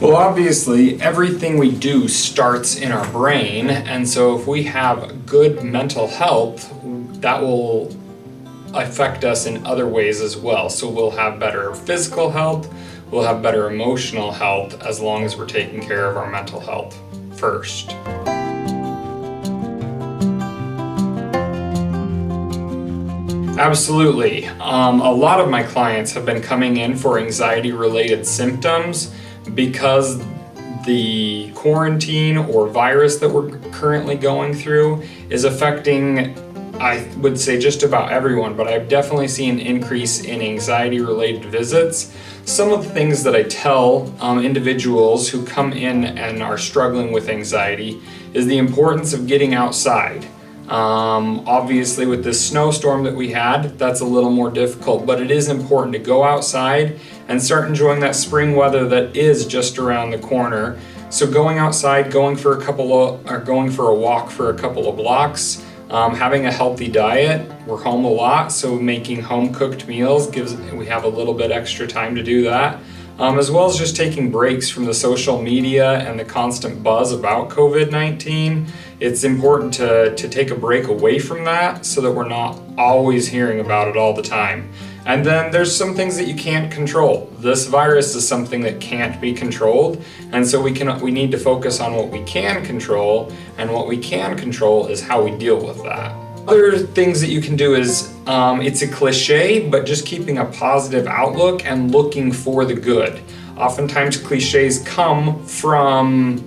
Well, obviously, everything we do starts in our brain, and so if we have good mental health, that will affect us in other ways as well. So we'll have better physical health, we'll have better emotional health, as long as we're taking care of our mental health first. Absolutely. A lot of my clients have been coming in for anxiety-related symptoms because the quarantine or virus that we're currently going through is affecting, I would say, just about everyone, but I've definitely seen an increase in anxiety-related visits. Some of the things that I tell individuals who come in and are struggling with anxiety is the importance of getting outside. Obviously with this snowstorm that we had, that's a little more difficult, but it is important to go outside and start enjoying that spring weather that is just around the corner. So going outside, going for a walk for a couple of blocks, having a healthy diet. We're home a lot, so making home cooked meals we have a little bit extra time to do that. As well as just taking breaks from the social media and the constant buzz about COVID-19. It's important to take a break away from that so that we're not always hearing about it all the time. And then there's some things that you can't control. This virus is something that can't be controlled, and so we need to focus on what we can control, and what we can control is how we deal with that. Other things that you can do is, it's a cliche, but just keeping a positive outlook and looking for the good. Oftentimes cliches come from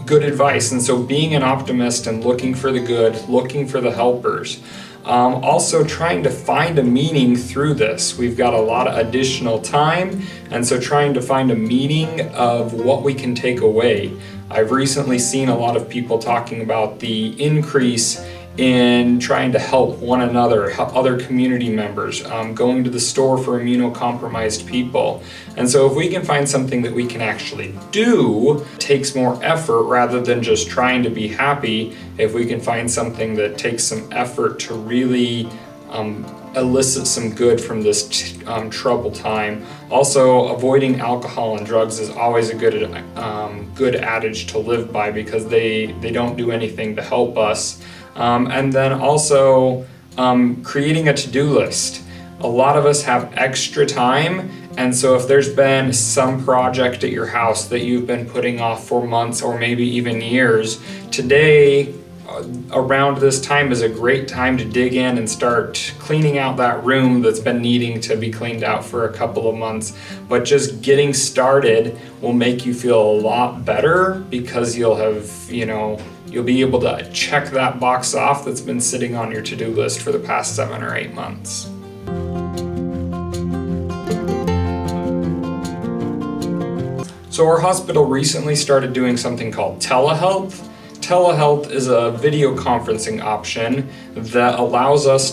good advice, and so being an optimist and looking for the good, looking for the helpers. Also trying to find a meaning through this. We've got a lot of additional time, and so trying to find a meaning of what we can take away. I've recently seen a lot of people talking about the increase in trying to help one another, help other community members, going to the store for immunocompromised people. And so if we can find something that we can actually do, it takes more effort rather than just trying to be happy. If we can find something that takes some effort to really elicit some good from this troubled time. Also, avoiding alcohol and drugs is always a good adage to live by, because they don't do anything to help us. And then also creating a to-do list. A lot of us have extra time, and so if there's been some project at your house that you've been putting off for months or maybe even years, today around this time is a great time to dig in and start cleaning out that room that's been needing to be cleaned out for a couple of months. But just getting started will make you feel a lot better, because you'll be able to check that box off that's been sitting on your to-do list for the past 7 or 8 months. So our hospital recently started doing something called Telehealth. Telehealth is a video conferencing option that allows us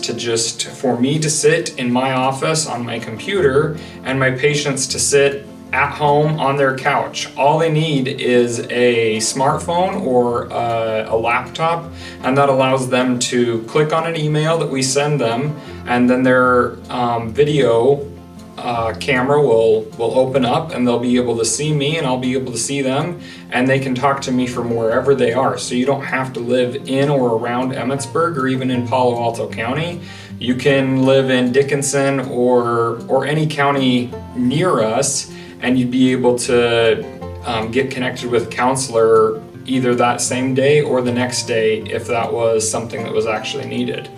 for me to sit in my office on my computer and my patients to sit at home on their couch. All they need is a smartphone or a laptop, and that allows them to click on an email that we send them, and then their video camera will open up, and they'll be able to see me and I'll be able to see them, and they can talk to me from wherever they are. So you don't have to live in or around Emmitsburg or even in Palo Alto County. You can live in Dickinson or any county near us, and you'd be able to get connected with a counselor either that same day or the next day if that was something that was actually needed.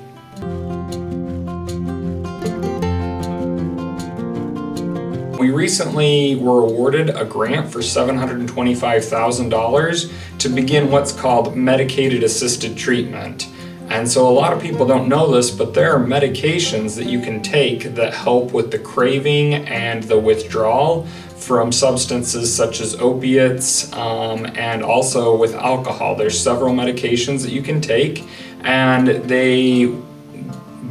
We recently were awarded a grant for $725,000 to begin what's called medicated assisted treatment. And so a lot of people don't know this, but there are medications that you can take that help with the craving and the withdrawal from substances such as opiates, and also with alcohol. There's several medications that you can take, and they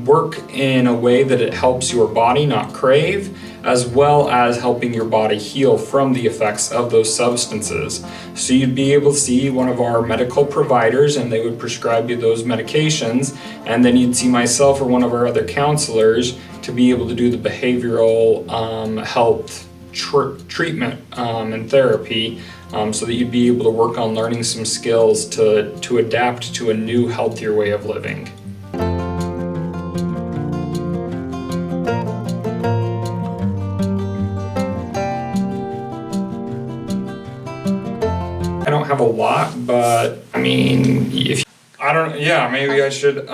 work in a way that it helps your body not crave, as well as helping your body heal from the effects of those substances. So you'd be able to see one of our medical providers, and they would prescribe you those medications, and then you'd see myself or one of our other counselors to be able to do the behavioral health treatment and therapy, so that you'd be able to work on learning some skills to adapt to a new, healthier way of living. I don't have a lot, but I mean, maybe I should.